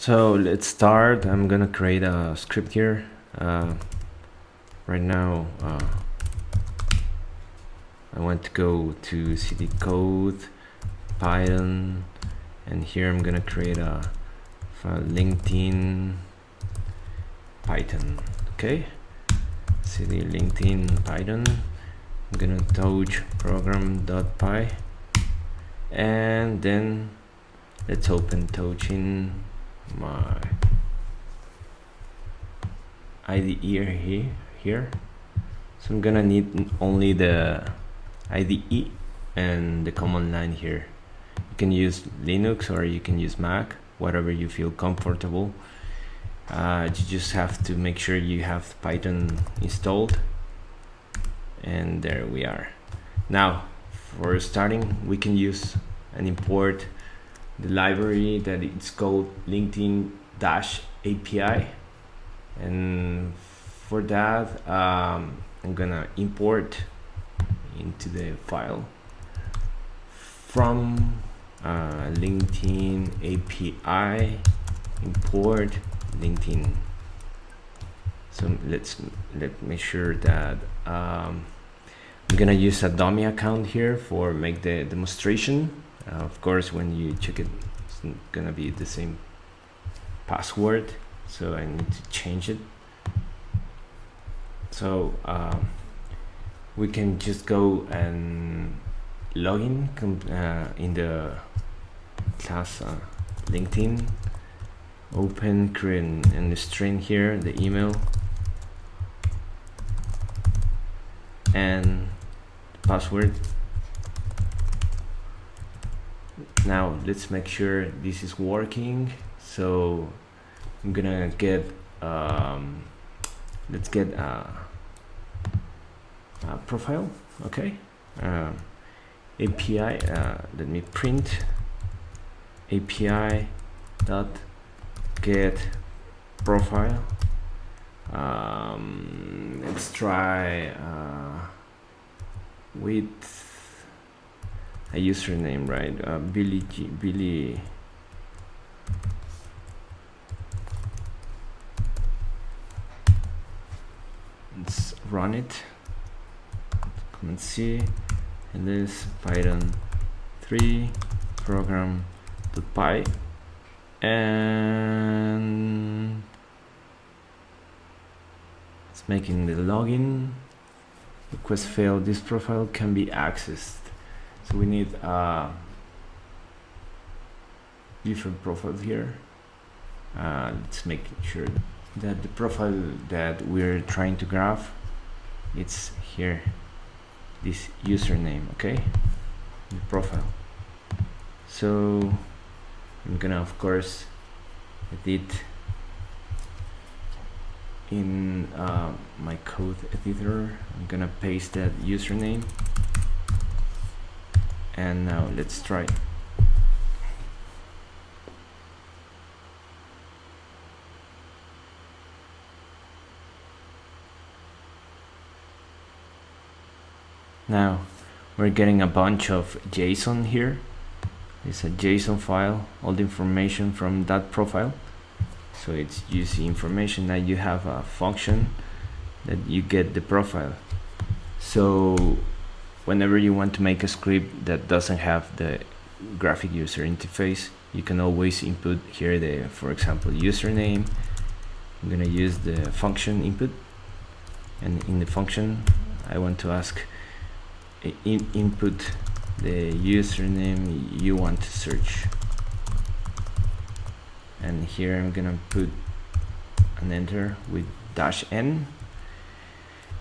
So let's start. I'm gonna create a script here. Right now I want to go to cd code Python, and here I'm gonna create a LinkedIn Python. Okay, cd LinkedIn Python. I'm gonna touch program.py, and then let's open touching my IDE here. So I'm gonna need only the IDE and the command line here. You can use Linux or you can use Mac, whatever you feel comfortable. You just have to make sure you have Python installed, and there we are. Now for starting, we can use and import the library that it's called LinkedIn-API, and for that I'm gonna import into the file from LinkedIn API import LinkedIn. So let me sure that I'm gonna use a dummy account here for make the demonstration. Of course, when you check it, it's gonna be the same password, so I need to change it. So we can just go and log in the class LinkedIn, open, create and string here the email and password. Now let's make sure this is working. So I'm gonna get let's get a profile. Okay, API, let me print API dot get profile. Let's try with a username, right? Billy. Let's run it. Command C, and this Python 3 program.py, and it's making the login. Request failed. This profile can be accessed. So we need different profiles here. Let's make sure that the profile that we're trying to graph, it's here, this username, okay, the profile. So I'm gonna of course edit in my code editor. I'm gonna paste that username, and now let's try. Now we're getting a bunch of JSON here. It's a JSON file, all the information from that profile. So it's using information. Now you have a function that you get the profile. So whenever you want to make a script that doesn't have the graphic user interface, you can always input here the, for example, username. I'm gonna use the function input, and in the function I want to ask input the username you want to search, and here I'm gonna put an enter with -n,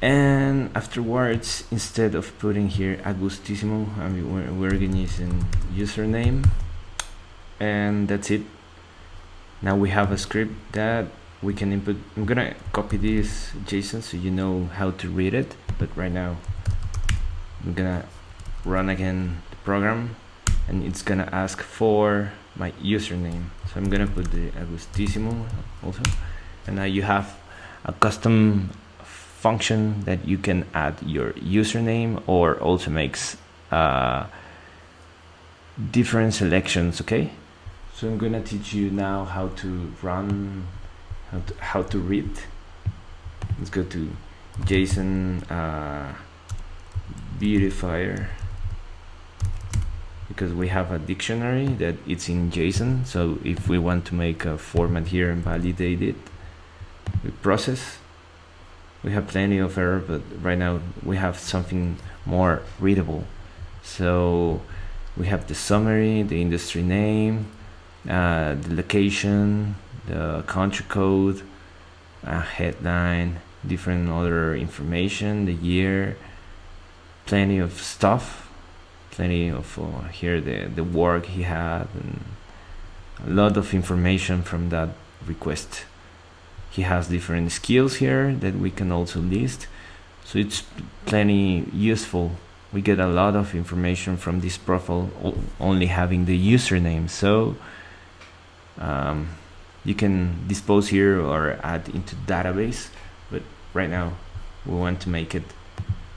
and afterwards, instead of putting here @gustissimo, we're gonna use username, and that's it. Now we have a script that we can input. I'm gonna copy this JSON so you know how to read it, but right now I'm gonna run again the program, and it's gonna ask for my username. So I'm gonna put the Agustissimo also, and now you have a custom function that you can add your username, or also makes different selections. Okay, So I'm gonna teach you now how to run, how to read. Let's go to JSON beautifier, because we have a dictionary that it's in JSON. So if we want to make a format here and validate it with process, we have plenty of error, but right now we have something more readable. So we have the summary, the industry name, the location, the country code, headline, different other information, the year, plenty of stuff, plenty of here the work he had, and a lot of information from that request. He has different skills here that we can also list, so it's plenty useful. We get a lot of information from this profile only having the username. So you can dispose here or add into database, but right now we want to make it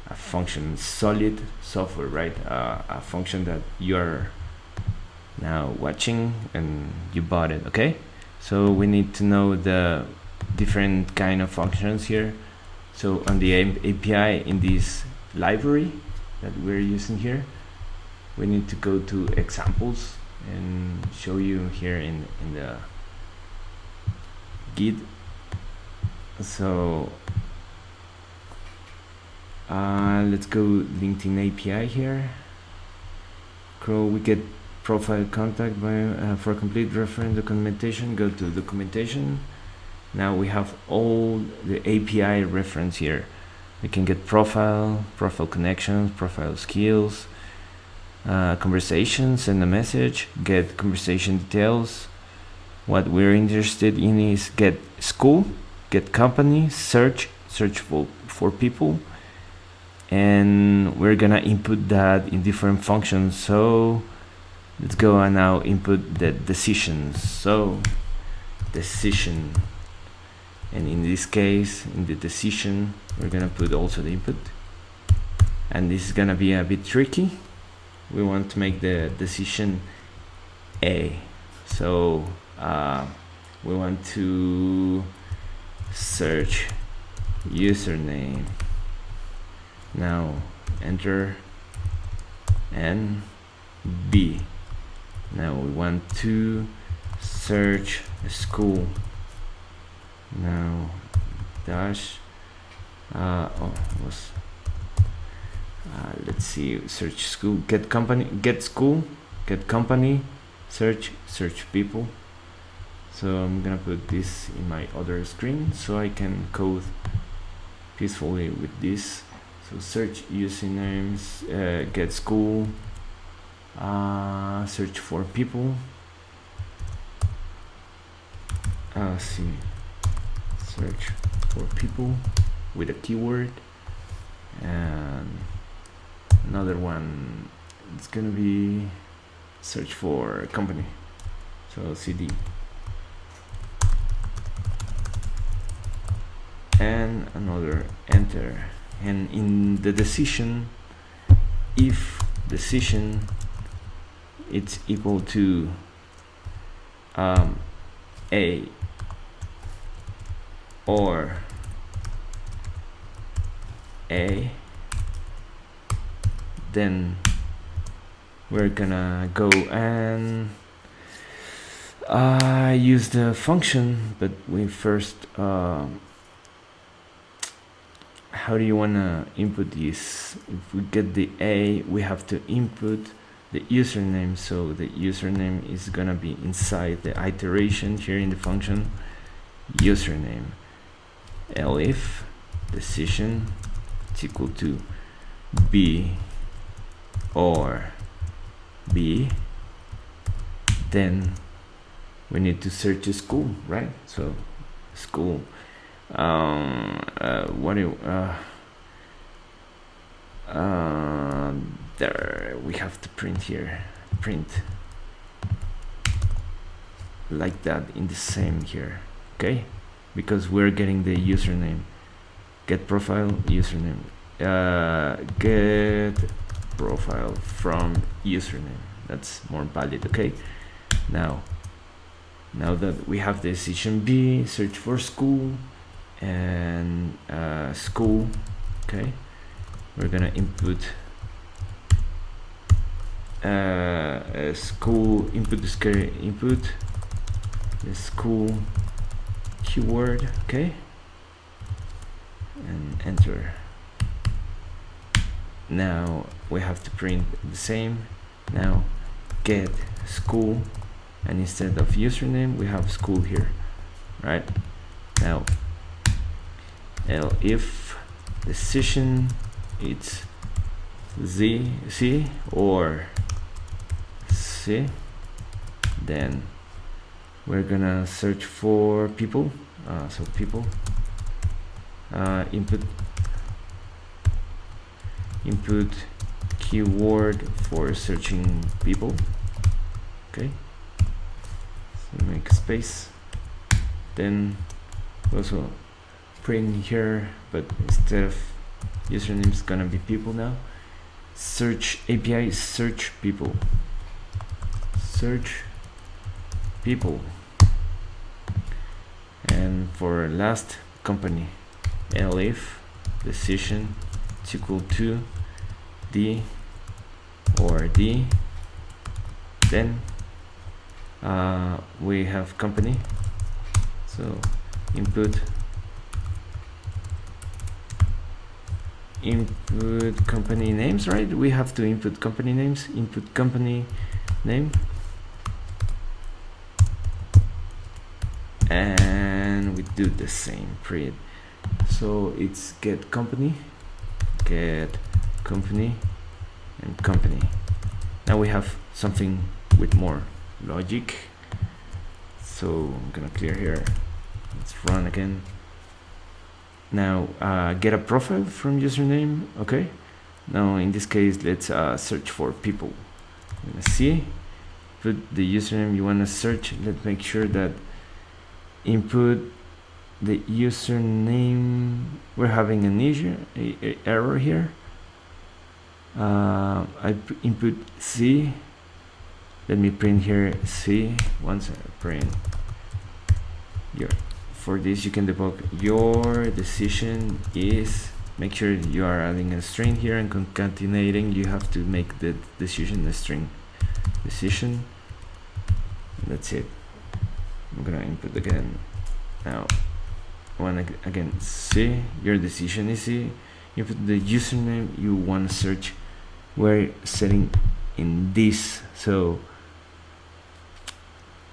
a function, solid software, right? A function that you are now watching and you bought it. Okay, so we need to know the different kind of functions here. So on the API in this library that we're using here, we need to go to examples and show you here in the Git. So let's go LinkedIn API here. We get profile contact by for complete reference documentation. Go to documentation. Now we have all the API reference here. We can get profile connections, profile skills, conversation, send a message, get conversation details. What we're interested in is get school, get company, search for people, and we're gonna input that in different functions. So let's go and now input the decisions. So decision, and in this case, in the decision, we're gonna put also the input, and this is gonna be a bit tricky. We want to make the decision A. So we want to search username. Now enter, and B. Now we want to search school. Now dash let's see, search school, get company, get school, get company, search people. So I'm gonna put this in my other screen so I can code peacefully with this. So search usernames, get school, search for people, see, search for people with a keyword, and another one, it's gonna be search for company, so CD, and another enter. And in the decision, if decision it's equal to A or A, then we're gonna go and use the function, but we first how do you want to input this? If we get the A, we have to input the username, so the username is gonna be inside the iteration here in the function username. Elif decision is equal to B or B, then we need to search a school, right? So school, what do there we have to print here, print like that in the same here, okay, because we're getting the username. Get profile username, get profile from username, that's more valid. Okay, now Now that we have the decision B, search for school and school. Okay, we're gonna input school input the school keyword. Okay, and enter. Now we have to print the same. Now get school, and instead of username we have school here, right? Now if decision it's C or C, then we're gonna search for people. So people, input keyword for searching people. Okay, so make a space, then also print here, but instead of username it's gonna be people. Now search API, search people, and for last company, elif decision is equal to D or D, then we have company, so input company names, right? We have to input company names, input company name, and we do the same print. So it's get company, and company. Now we have something with more logic. So I'm gonna clear here. Let's run again. Now get a profile from username. Okay, now in this case let's search for people. I'm gonna see, put the username you want to search. Let's make sure that input the username. We're having an issue, a error here. I input C. Let me print here C. Once I print here, for this you can debug your decision is, make sure you are adding a string here and concatenating. You have to make the decision a string decision. That's it. I'm gonna input again. Now again C, your decision is C. Input the username you want to search. We're setting in this, so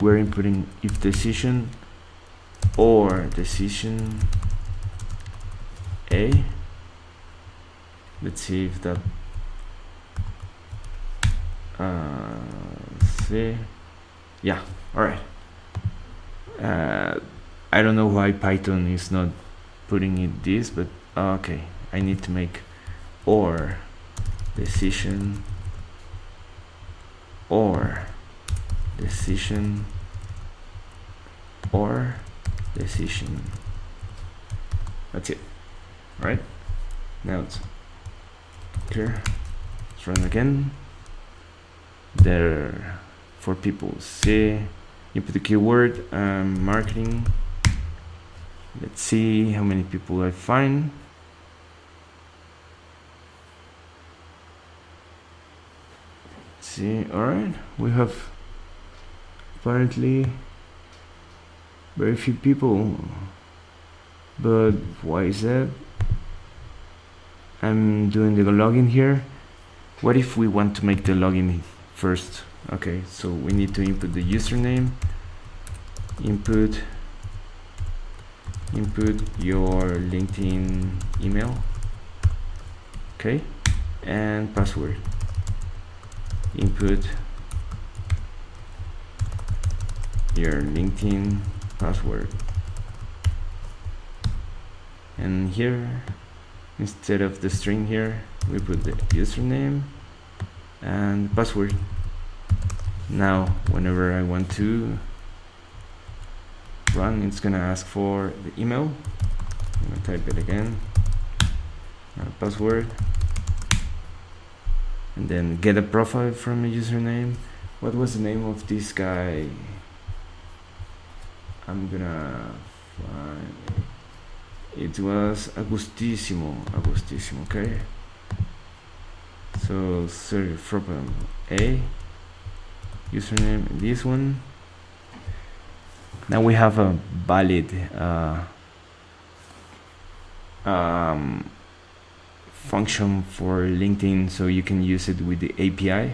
we're inputting if decision or decision A. Let's see if that C, yeah, all right. I don't know why Python is not putting it this, but okay, I need to make or decision or decision or decision. That's it. All right, now it's clear. Let's run again. There for people, say you put the keyword marketing. Let's see how many people I find. See, all right, we have apparently very few people, but why is that? I'm doing the login here. What if we want to make the login first? Okay, so we need to input the username, input your LinkedIn email, okay, and password. Input your LinkedIn password, and here instead of the string here we put the username and password. Now whenever I want to run, it's gonna ask for the email. I'm gonna type it again, password, and then get a profile from a username. What was the name of this guy? I'm gonna find, it was Agustissimo, okay. So search from A, username, this one. Now we have a valid function for LinkedIn, so you can use it with the API.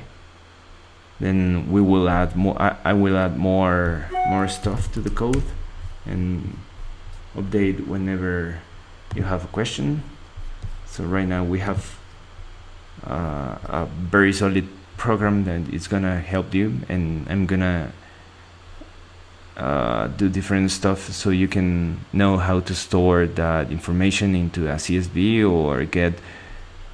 Then we will add more. I will add more stuff to the code and update whenever you have a question. So right now we have a very solid program that is gonna help you, and I'm gonna do different stuff so you can know how to store that information into a CSV or get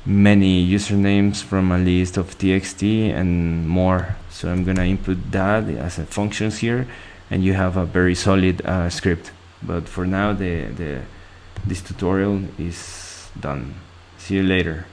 many usernames from a list of txt and more. So I'm gonna input that as a functions here, and you have a very solid script. But for now, this tutorial is done. See you later.